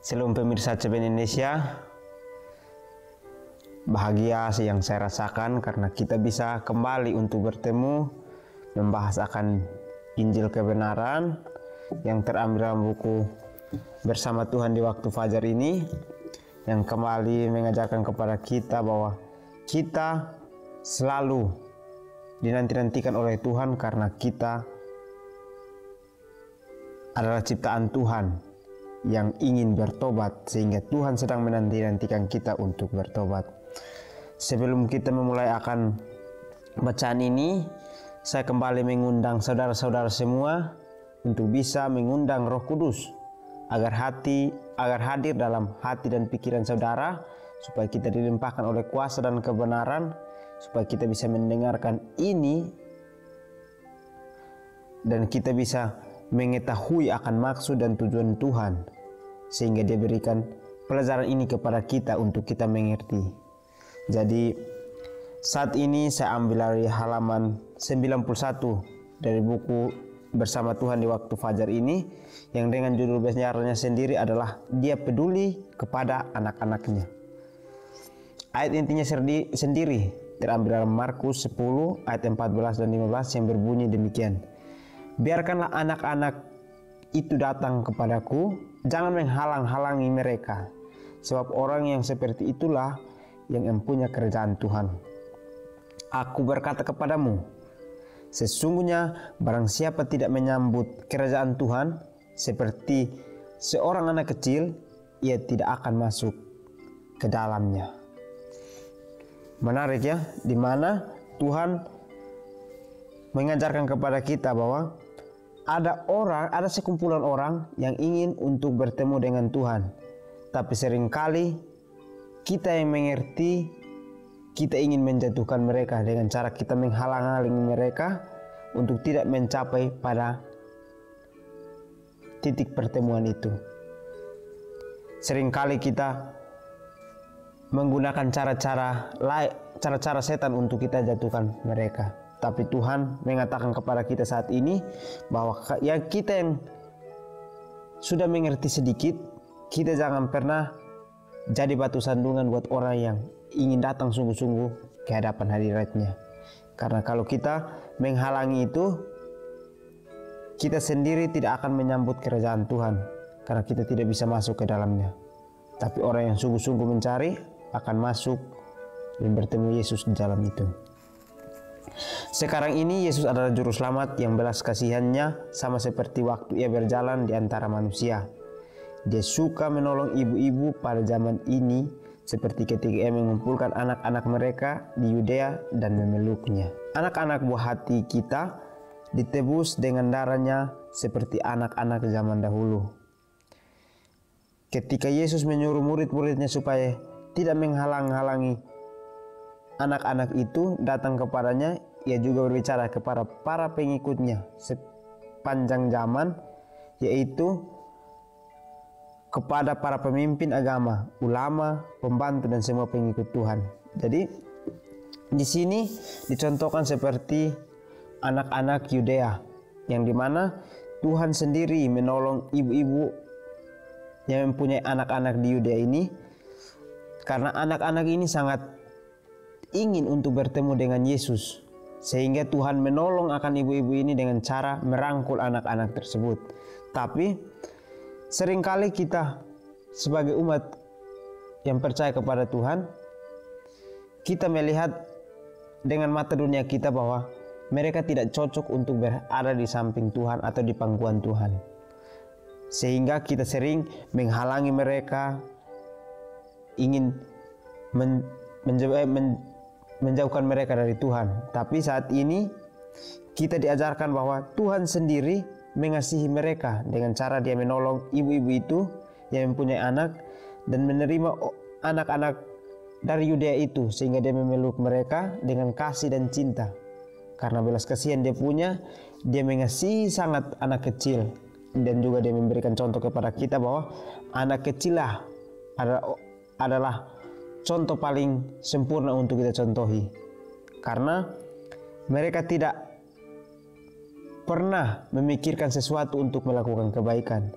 Shalom pemirsa CBN Indonesia, bahagia yang saya rasakan karena kita bisa kembali untuk bertemu membahas akan Injil kebenaran yang terambil dalam buku Bersama Tuhan di Waktu Fajar ini, yang kembali mengajarkan kepada kita bahwa kita selalu dinanti-nantikan oleh Tuhan karena kita adalah ciptaan Tuhan yang ingin bertobat, sehingga Tuhan sedang menanti-nantikan kita untuk bertobat. Sebelum kita memulai akan bacaan ini, saya kembali mengundang saudara-saudara semua untuk bisa mengundang Roh Kudus agar hadir dalam hati dan pikiran saudara, supaya kita dilimpahkan oleh kuasa dan kebenaran, supaya kita bisa mendengarkan ini dan kita bisa mengetahui akan maksud dan tujuan Tuhan, sehingga Dia berikan pelajaran ini kepada kita untuk kita mengerti. Jadi saat ini saya ambil dari halaman 91 dari buku Bersama Tuhan di Waktu Fajar ini, yang dengan judul besarnya sendiri adalah Dia Peduli kepada Anak-anaknya. Ayat intinya sendiri terambil dalam Markus 10 ayat 14 dan 15 yang berbunyi demikian: Biarkanlah anak-anak itu datang kepadaku, jangan menghalang-halangi mereka, sebab orang yang seperti itulah yang mempunyai kerajaan Tuhan. Aku berkata kepadamu, sesungguhnya barang siapa tidak menyambut kerajaan Tuhan seperti seorang anak kecil, ia tidak akan masuk ke dalamnya. Menarik ya, di mana Tuhan mengajarkan kepada kita bahwa ada sekumpulan orang yang ingin untuk bertemu dengan Tuhan, tapi seringkali kita yang mengerti, kita ingin menjatuhkan mereka dengan cara kita menghalang-halangi mereka untuk tidak mencapai pada titik pertemuan itu. Seringkali kita menggunakan cara-cara setan untuk kita jatuhkan mereka. Tapi Tuhan mengatakan kepada kita saat ini bahwa ya, kita yang sudah mengerti sedikit, kita jangan pernah jadi batu sandungan buat orang yang ingin datang sungguh-sungguh ke hadapan hadiratnya. Karena kalau kita menghalangi itu, kita sendiri tidak akan menyambut kerajaan Tuhan, karena kita tidak bisa masuk ke dalamnya. Tapi orang yang sungguh-sungguh mencari akan masuk dan bertemu Yesus di dalam itu. Sekarang ini Yesus adalah juru selamat yang belas kasihannya sama seperti waktu Ia berjalan di antara manusia. Dia suka menolong ibu-ibu pada zaman ini, seperti ketika Ia mengumpulkan anak-anak mereka di Yudea dan memeluknya. Anak-anak buah hati kita ditebus dengan darahnya seperti anak-anak zaman dahulu. Ketika Yesus menyuruh murid-muridnya supaya tidak menghalang-halangi anak-anak itu datang kepadanya, Ia juga berbicara kepada para pengikutnya sepanjang zaman, yaitu kepada para pemimpin agama, ulama, pembantu, dan semua pengikut Tuhan. Jadi di sini dicontohkan seperti anak-anak Yudea, yang dimana Tuhan sendiri menolong ibu-ibu yang mempunyai anak-anak di Yudea ini, karena anak-anak ini sangat ingin untuk bertemu dengan Yesus, sehingga Tuhan menolong akan ibu-ibu ini dengan cara merangkul anak-anak tersebut. Tapi seringkali kita sebagai umat yang percaya kepada Tuhan, kita melihat dengan mata dunia kita bahwa mereka tidak cocok untuk berada di samping Tuhan atau di pangkuan Tuhan, sehingga kita sering menghalangi mereka, ingin menjauhkan mereka dari Tuhan. Tapi saat ini kita diajarkan bahwa Tuhan sendiri mengasihi mereka dengan cara Dia menolong ibu-ibu itu yang mempunyai anak dan menerima anak-anak dari Yudea itu, sehingga Dia memeluk mereka dengan kasih dan cinta. Karena belas kasihan Dia punya, Dia mengasihi sangat anak kecil, dan juga Dia memberikan contoh kepada kita bahwa anak kecil adalah contoh paling sempurna untuk kita contohi, karena mereka tidak pernah memikirkan sesuatu untuk melakukan kebaikan.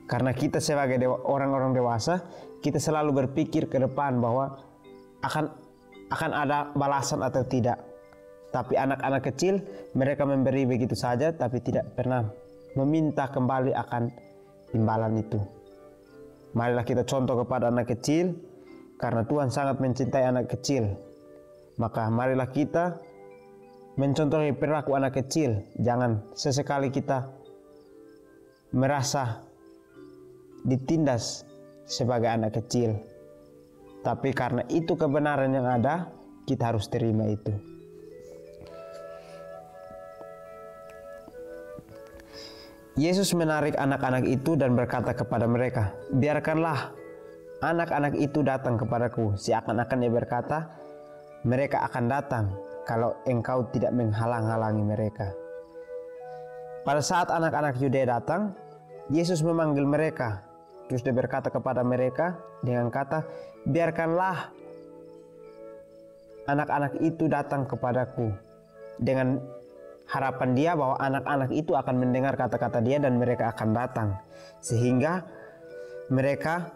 Karena kita sebagai orang-orang dewasa, kita selalu berpikir ke depan bahwa akan ada balasan atau tidak. Tapi anak-anak kecil, mereka memberi begitu saja tapi tidak pernah meminta kembali akan imbalan itu. Marilah kita contoh kepada anak kecil, karena Tuhan sangat mencintai anak kecil. Maka marilah kita mencontohi perilaku anak kecil. Jangan sesekali kita merasa ditindas sebagai anak kecil, tapi karena itu kebenaran yang ada, kita harus terima itu. Yesus menarik anak-anak itu dan berkata kepada mereka, "Biarkanlah anak-anak itu datang kepadaku." Seakan-akan dia berkata, mereka akan datang kalau engkau tidak menghalang-halangi mereka. Pada saat anak-anak Yudea datang, Yesus memanggil mereka. Terus dia berkata kepada mereka dengan kata, "Biarkanlah anak-anak itu datang kepadaku." Dengan harapan dia bahwa anak-anak itu akan mendengar kata-kata dia dan mereka akan datang. Sehingga mereka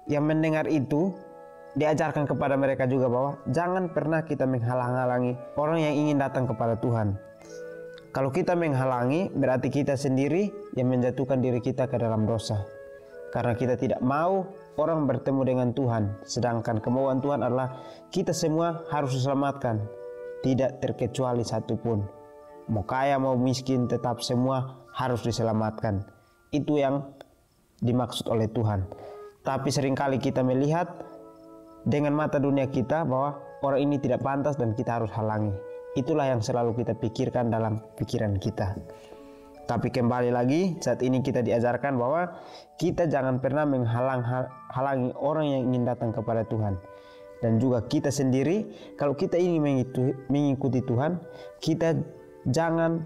yang mendengar itu diajarkan kepada mereka juga bahwa jangan pernah kita menghalang-halangi orang yang ingin datang kepada Tuhan. Kalau kita menghalangi, berarti kita sendiri yang menjatuhkan diri kita ke dalam dosa. Karena kita tidak mau orang bertemu dengan Tuhan. Sedangkan kemauan Tuhan adalah kita semua harus diselamatkan. Tidak terkecuali satupun. Mau kaya mau miskin, tetap semua harus diselamatkan. Itu yang dimaksud oleh Tuhan. Tapi seringkali kita melihat dengan mata dunia kita bahwa orang ini tidak pantas dan kita harus halangi. Itulah yang selalu kita pikirkan dalam pikiran kita. Tapi kembali lagi, saat ini kita diajarkan bahwa kita jangan pernah menghalangi orang yang ingin datang kepada Tuhan. Dan juga kita sendiri, kalau kita ingin mengikuti Tuhan, kita jangan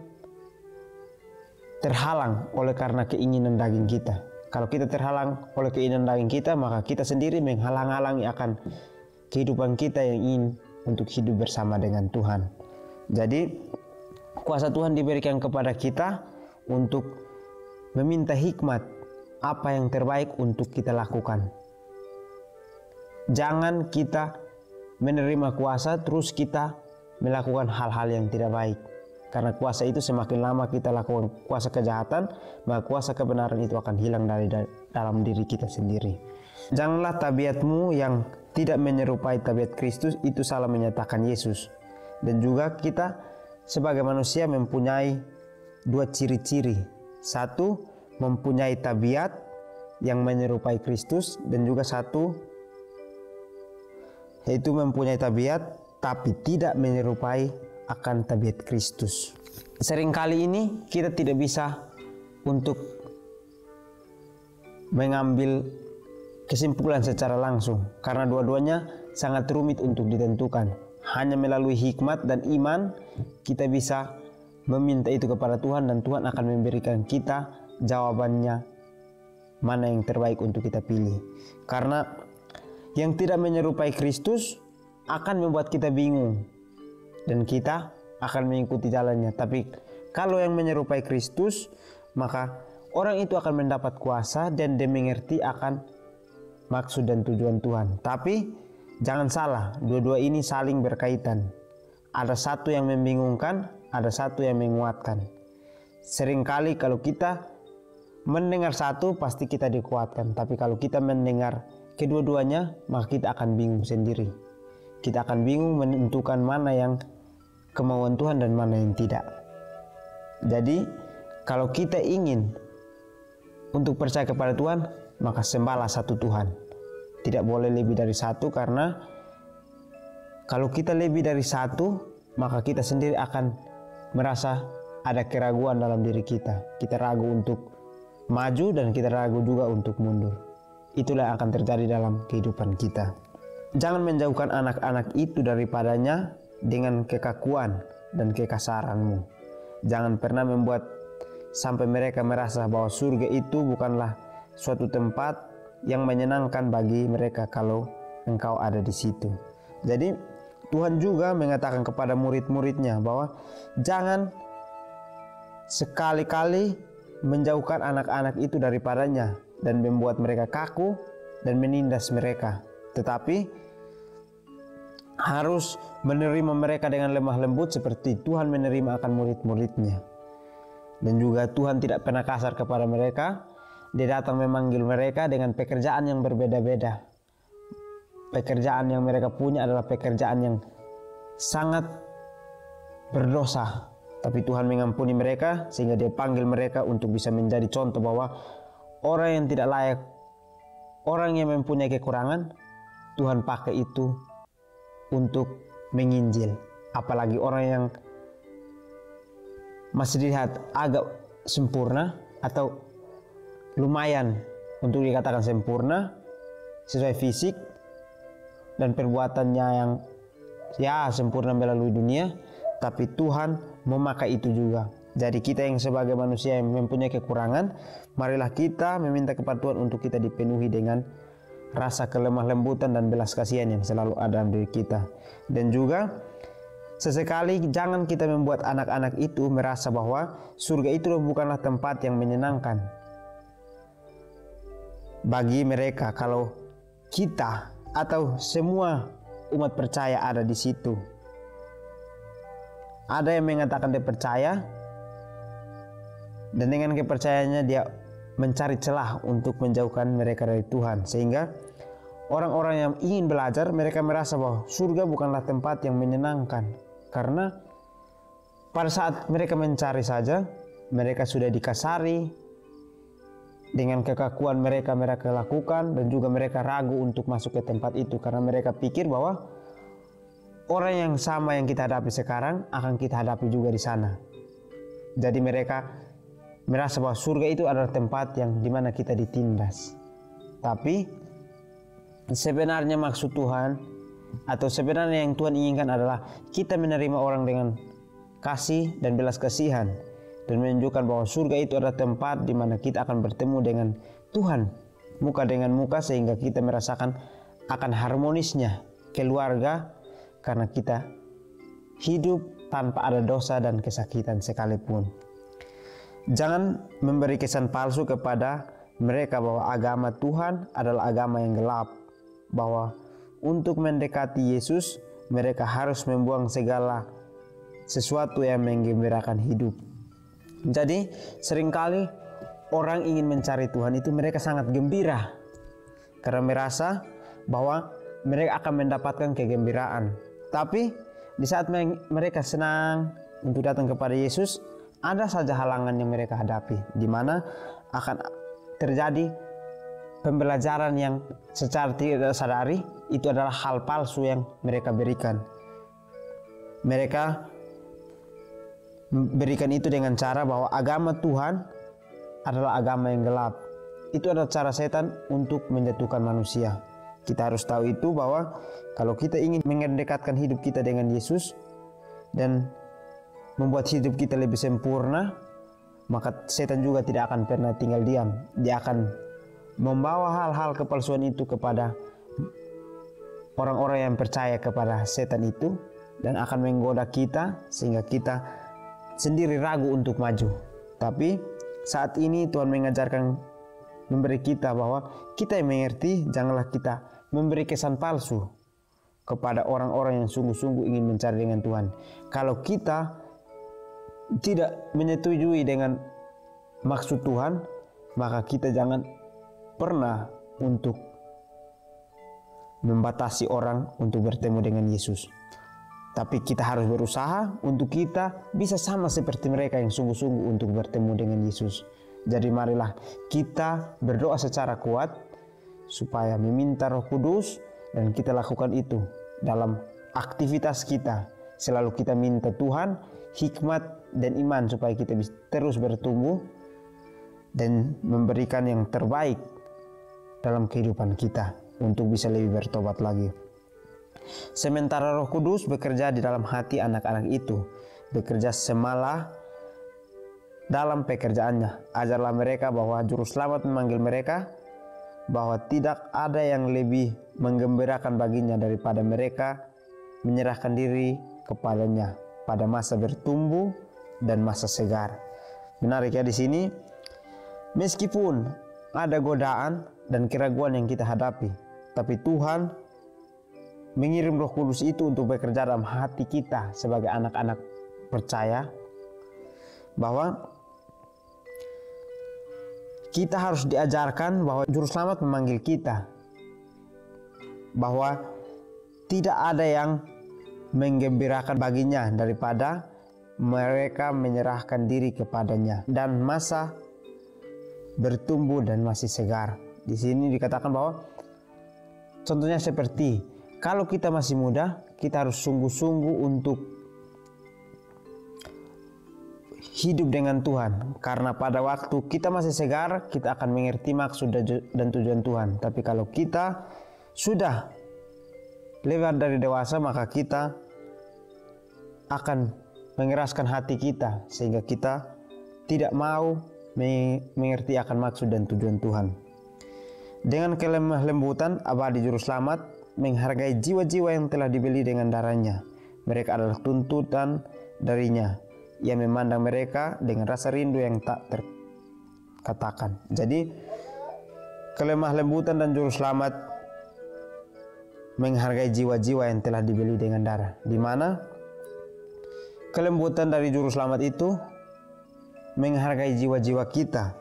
terhalang oleh karena keinginan daging kita. Kalau kita terhalang oleh keinginan daging kita, maka kita sendiri menghalang-halangi akan kehidupan kita yang ingin untuk hidup bersama dengan Tuhan. Jadi kuasa Tuhan diberikan kepada kita untuk meminta hikmat apa yang terbaik untuk kita lakukan. Jangan kita menerima kuasa terus kita melakukan hal-hal yang tidak baik. Karena kuasa itu semakin lama kita lakukan kuasa kejahatan, maka kuasa kebenaran itu akan hilang dari dalam diri kita sendiri. Janganlah tabiatmu yang tidak menyerupai tabiat Kristus itu salah menyatakan Yesus. Dan juga kita sebagai manusia mempunyai dua ciri-ciri. Satu, mempunyai tabiat yang menyerupai Kristus, dan juga satu, yaitu mempunyai tabiat tapi tidak menyerupai akan tabiat Kristus. Seringkali ini kita tidak bisa untuk mengambil kesimpulan secara langsung, karena dua-duanya sangat rumit untuk ditentukan. Hanya melalui hikmat dan iman kita bisa meminta itu kepada Tuhan, dan Tuhan akan memberikan kita jawabannya mana yang terbaik untuk kita pilih. Karena yang tidak menyerupai Kristus akan membuat kita bingung dan kita akan mengikuti jalannya. Tapi kalau yang menyerupai Kristus, maka orang itu akan mendapat kuasa dan dia mengerti akan maksud dan tujuan Tuhan. Tapi jangan salah, dua-dua ini saling berkaitan. Ada satu yang membingungkan, ada satu yang menguatkan. Seringkali kalau kita mendengar satu, pasti kita dikuatkan. Tapi kalau kita mendengar kedua-duanya, maka kita akan bingung sendiri. Kita akan bingung menentukan mana yang kemauan Tuhan dan mana yang tidak. Jadi kalau kita ingin untuk percaya kepada Tuhan, maka sembahlah satu Tuhan. Tidak boleh lebih dari satu, karena kalau kita lebih dari satu, maka kita sendiri akan merasa ada keraguan dalam diri kita. Kita ragu untuk maju dan kita ragu juga untuk mundur. Itulah yang akan terjadi dalam kehidupan kita. Jangan menjauhkan anak-anak itu daripadanya dengan kekakuan dan kekasaranmu. Jangan pernah membuat sampai mereka merasa bahwa surga itu bukanlah suatu tempat yang menyenangkan bagi mereka kalau engkau ada di situ. Jadi Tuhan juga mengatakan kepada murid-muridnya bahwa jangan sekali-kali menjauhkan anak-anak itu daripadanya dan membuat mereka kaku dan menindas mereka, tetapi harus menerima mereka dengan lemah lembut seperti Tuhan menerima akan murid-muridnya. Dan juga Tuhan tidak pernah kasar kepada mereka. Dia datang memanggil mereka dengan pekerjaan yang berbeda-beda. Pekerjaan yang mereka punya adalah pekerjaan yang sangat berdosa, tapi Tuhan mengampuni mereka sehingga Dia panggil mereka untuk bisa menjadi contoh bahwa orang yang tidak layak, orang yang mempunyai kekurangan, Tuhan pakai itu untuk menginjil. Apalagi orang yang masih dilihat agak sempurna atau lumayan untuk dikatakan sempurna sesuai fisik dan perbuatannya yang sempurna melalui dunia, tapi Tuhan memakai itu juga. Jadi kita yang sebagai manusia yang mempunyai kekurangan, marilah kita meminta kepada Tuhan untuk kita dipenuhi dengan rasa kelemah lembutan dan belas kasihan yang selalu ada dalam diri kita. Dan juga sesekali jangan kita membuat anak-anak itu merasa bahwa surga itu bukanlah tempat yang menyenangkan bagi mereka kalau kita atau semua umat percaya ada di situ. Ada yang mengatakan dia percaya, dan dengan kepercayaannya dia mencari celah untuk menjauhkan mereka dari Tuhan, sehingga orang-orang yang ingin belajar mereka merasa bahwa surga bukanlah tempat yang menyenangkan, karena pada saat mereka mencari saja mereka sudah dikasari dengan kekakuan mereka lakukan, dan juga mereka ragu untuk masuk ke tempat itu karena mereka pikir bahwa orang yang sama yang kita hadapi sekarang akan kita hadapi juga di sana. Jadi mereka merasa bahwa surga itu adalah tempat yang dimana kita ditindas. Tapi sebenarnya maksud Tuhan atau sebenarnya yang Tuhan inginkan adalah kita menerima orang dengan kasih dan belas kasihan, dan menunjukkan bahwa surga itu adalah tempat di mana kita akan bertemu dengan Tuhan muka dengan muka, sehingga kita merasakan akan harmonisnya keluarga karena kita hidup tanpa ada dosa dan kesakitan sekalipun. Jangan memberi kesan palsu kepada mereka bahwa agama Tuhan adalah agama yang gelap, bahwa untuk mendekati Yesus mereka harus membuang segala sesuatu yang menggembirakan hidup. Jadi seringkali orang ingin mencari Tuhan itu mereka sangat gembira karena merasa bahwa mereka akan mendapatkan kegembiraan. Tapi di saat mereka senang untuk datang kepada Yesus, ada saja halangan yang mereka hadapi, di mana akan terjadi pembelajaran yang secara tidak sadari itu adalah hal palsu yang mereka berikan. Mereka berikan itu dengan cara bahwa agama Tuhan adalah agama yang gelap. Itu adalah cara setan untuk menjatuhkan manusia. Kita harus tahu itu bahwa kalau kita ingin mendekatkan hidup kita dengan Yesus dan membuat hidup kita lebih sempurna, maka setan juga tidak akan pernah tinggal diam. Dia akan membawa hal-hal kepalsuan itu kepada orang-orang yang percaya kepada setan itu, dan akan menggoda kita sehingga kita sendiri ragu untuk maju. Tapi saat ini Tuhan mengajarkan, memberi kita bahwa kita yang mengerti, janganlah kita memberi kesan palsu kepada orang-orang yang sungguh-sungguh ingin mencari dengan Tuhan. Kalau kita tidak menyetujui dengan maksud Tuhan, maka kita jangan pernah untuk membatasi orang untuk bertemu dengan Yesus. Tapi kita harus berusaha untuk kita bisa sama seperti mereka yang sungguh-sungguh untuk bertemu dengan Yesus. Jadi marilah kita berdoa secara kuat supaya meminta Roh Kudus, dan kita lakukan itu dalam aktivitas kita. Selalu kita minta Tuhan hikmat dan iman supaya kita bisa terus bertumbuh dan memberikan yang terbaik dalam kehidupan kita untuk bisa lebih bertobat lagi. Sementara Roh Kudus bekerja di dalam hati anak-anak itu, bekerja semalah dalam pekerjaannya. Ajarlah mereka bahwa Juru Selamat memanggil mereka, bahwa tidak ada yang lebih menggembirakan baginya daripada mereka menyerahkan diri kepadanya pada masa bertumbuh dan masa segar. Menarik ya, di sini Meskipun ada godaan dan keraguan yang kita hadapi, tapi Tuhan mengirim Roh Kudus itu untuk bekerja dalam hati kita sebagai anak-anak percaya, bahwa kita harus diajarkan bahwa Juru Selamat memanggil kita, bahwa tidak ada yang menggembirakan baginya daripada mereka menyerahkan diri kepadanya dan masa bertumbuh dan masih segar. Di sini dikatakan bahwa contohnya seperti kalau kita masih muda, kita harus sungguh-sungguh untuk hidup dengan Tuhan, karena pada waktu kita masih segar, kita akan mengerti maksud dan tujuan Tuhan. Tapi kalau kita sudah lewat dari dewasa, maka kita akan mengeraskan hati kita sehingga kita tidak mau mengerti akan maksud dan tujuan Tuhan. Dengan kelemah lembutan, abadi Juru Selamat menghargai jiwa-jiwa yang telah dibeli dengan darahnya. Mereka adalah tuntutan darinya. Ia memandang mereka dengan rasa rindu yang tak terkatakan. Jadi kelemah lembutan dan Juru Selamat menghargai jiwa-jiwa yang telah dibeli dengan darah, di mana kelembutan dari Juru Selamat itu menghargai jiwa-jiwa kita,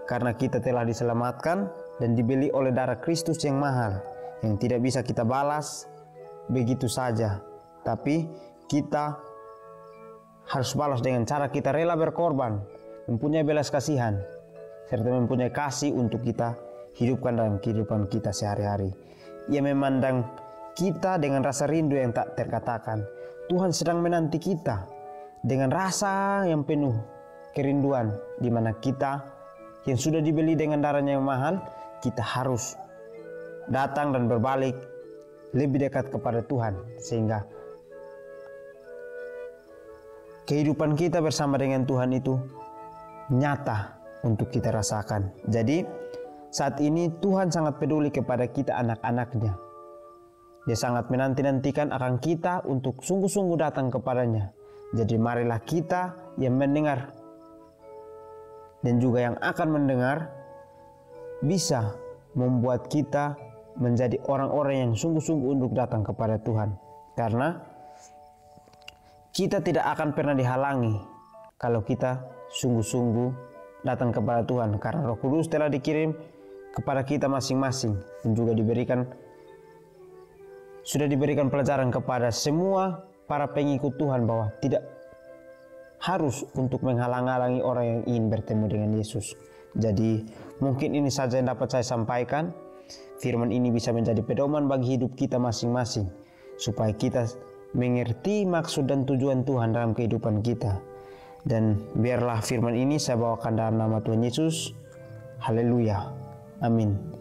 karena kita telah diselamatkan dan dibeli oleh darah Kristus yang mahal, yang tidak bisa kita balas begitu saja, tapi kita harus balas dengan cara kita rela berkorban, mempunyai belas kasihan, serta mempunyai kasih untuk kita hidupkan dalam kehidupan kita sehari-hari. Ia memandang kita dengan rasa rindu yang tak terkatakan. Tuhan sedang menanti kita dengan rasa yang penuh kerinduan, di mana kita yang sudah dibeli dengan darahnya yang mahal, kita harus datang dan berbalik lebih dekat kepada Tuhan, sehingga kehidupan kita bersama dengan Tuhan itu nyata untuk kita rasakan. Jadi saat ini Tuhan sangat peduli kepada kita anak-anaknya. Dia sangat menanti-nantikan akan kita untuk sungguh-sungguh datang kepadanya. Jadi marilah kita yang mendengar dan juga yang akan mendengar bisa membuat kita menjadi orang-orang yang sungguh-sungguh untuk datang kepada Tuhan. Karena kita tidak akan pernah dihalangi kalau kita sungguh-sungguh datang kepada Tuhan, karena Roh Kudus telah dikirim kepada kita masing-masing dan juga sudah diberikan pelajaran kepada semua para pengikut Tuhan bahwa tidak harus untuk menghalang-halangi orang yang ingin bertemu dengan Yesus. Jadi mungkin ini saja yang dapat saya sampaikan. Firman ini bisa menjadi pedoman bagi hidup kita masing-masing, supaya kita mengerti maksud dan tujuan Tuhan dalam kehidupan kita. Dan biarlah firman ini saya bawakan dalam nama Tuhan Yesus. Haleluya. Amin.